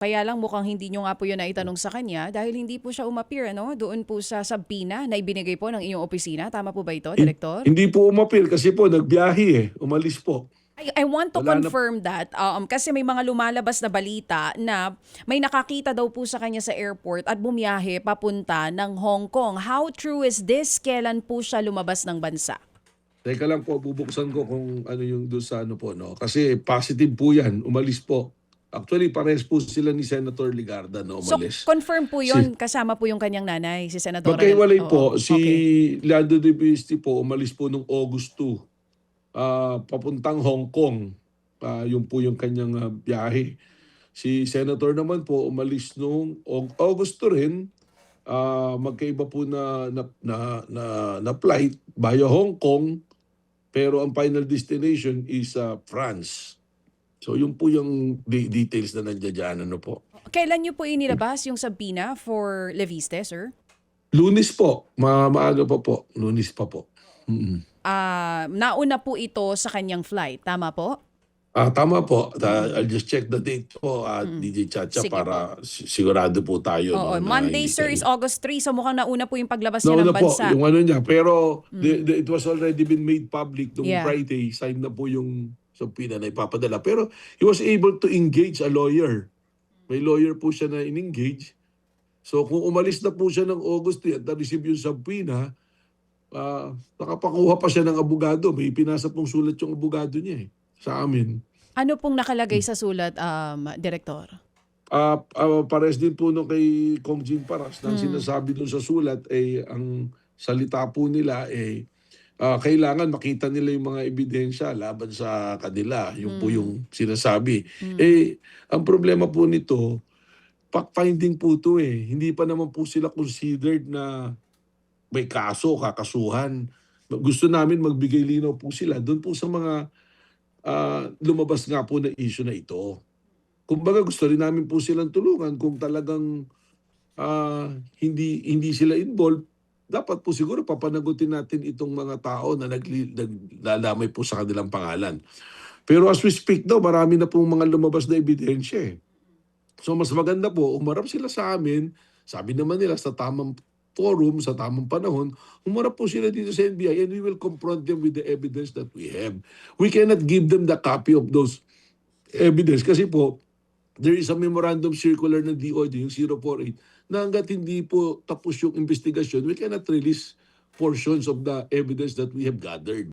Kaya lang mukhang hindi nyo nga po yun naitanong sa kanya dahil hindi po siya umapir ano, doon po sa subpoena na ibinigay po ng inyong opisina. Tama po ba ito, Direktor? Hindi po umapil kasi po nagbiyahe umalis po. I want to Wala na. confirm that kasi may mga lumalabas na balita na may nakakita daw po sa kanya sa airport at bumiyahe papunta ng Hong Kong. How true is this? Kailan po siya lumabas ng bansa? Teka lang po, bubuksan ko kung ano yung doon sa ano po, no? Kasi positive po yan, umalis po. Actually, pares po sila ni Senator Ligarda na So umalis. confirm po Si, yun, kasama po yung kanyang nanay, si Senadora. magkaiwalay Oo, po, si okay. Lando de Pisti po, umalis po nung August 2, papuntang Hong Kong. Yun po yung kanyang biyahe. Si Senator naman po, umalis nung August 2 rin, magkaiba po na flight via Hong Kong, pero ang final destination is France. So yun po yung details na nandiyan dyan, ano po. Kailan niyo po inilabas yung subpoena for Leviste, sir? Lunes po, maaga pa po, Lunes pa po. Mm-mm. Nauna po ito sa kanyang flight, tama po? Tama po. I'll just check the date po, DJ Chacha, Sige po. para sigurado po tayo, Oo, no, na Monday, hindi sir, is tayo. August 3, so mukhang nauna po yung paglabas niya Nauna ng po, bansa. yung ano niya. Pero it was already been made public nung Yeah. Friday. Signed na po yung subpoena na ipapadala. Pero he was able to engage a lawyer. May lawyer po siya na in-engage. So kung umalis na po siya ng August at na-receive yung subpoena, nakapakuha pa siya ng abogado. May pinasa pong sulat yung abogado niya sa amin. Ano pong nakalagay sa sulat, Direktor? Pares din po nung kay Kong Jean Paras na sinasabi dun sa sulat ang salita po nila kailangan makita nila yung mga ebidensya laban sa kanila. Yung po yung sinasabi. Ang problema po nito, fact-finding po ito Hindi pa naman po sila considered na may kaso, kakasuhan. Gusto namin magbigay linaw po sila doon po sa mga lumabas nga po na issue na ito. Kumbaga gusto rin namin po silang tulungan kung talagang hindi sila involved. Dapat po siguro papanagutin natin itong mga tao na naglalamay po sa kanilang pangalan. Pero as we speak daw, marami na pong mga lumabas na ebidensya So mas maganda po, umarap sila sa amin, sabi naman nila sa tamang forum, sa tamang panahon, umarap po sila dito sa NBI and we will confront them with the evidence that we have. We cannot give them the copy of those evidence kasi po, there is a memorandum circular ng DOJ, yung 048, na hanggat hindi po tapos yung investigasyon, we cannot release portions of the evidence that we have gathered.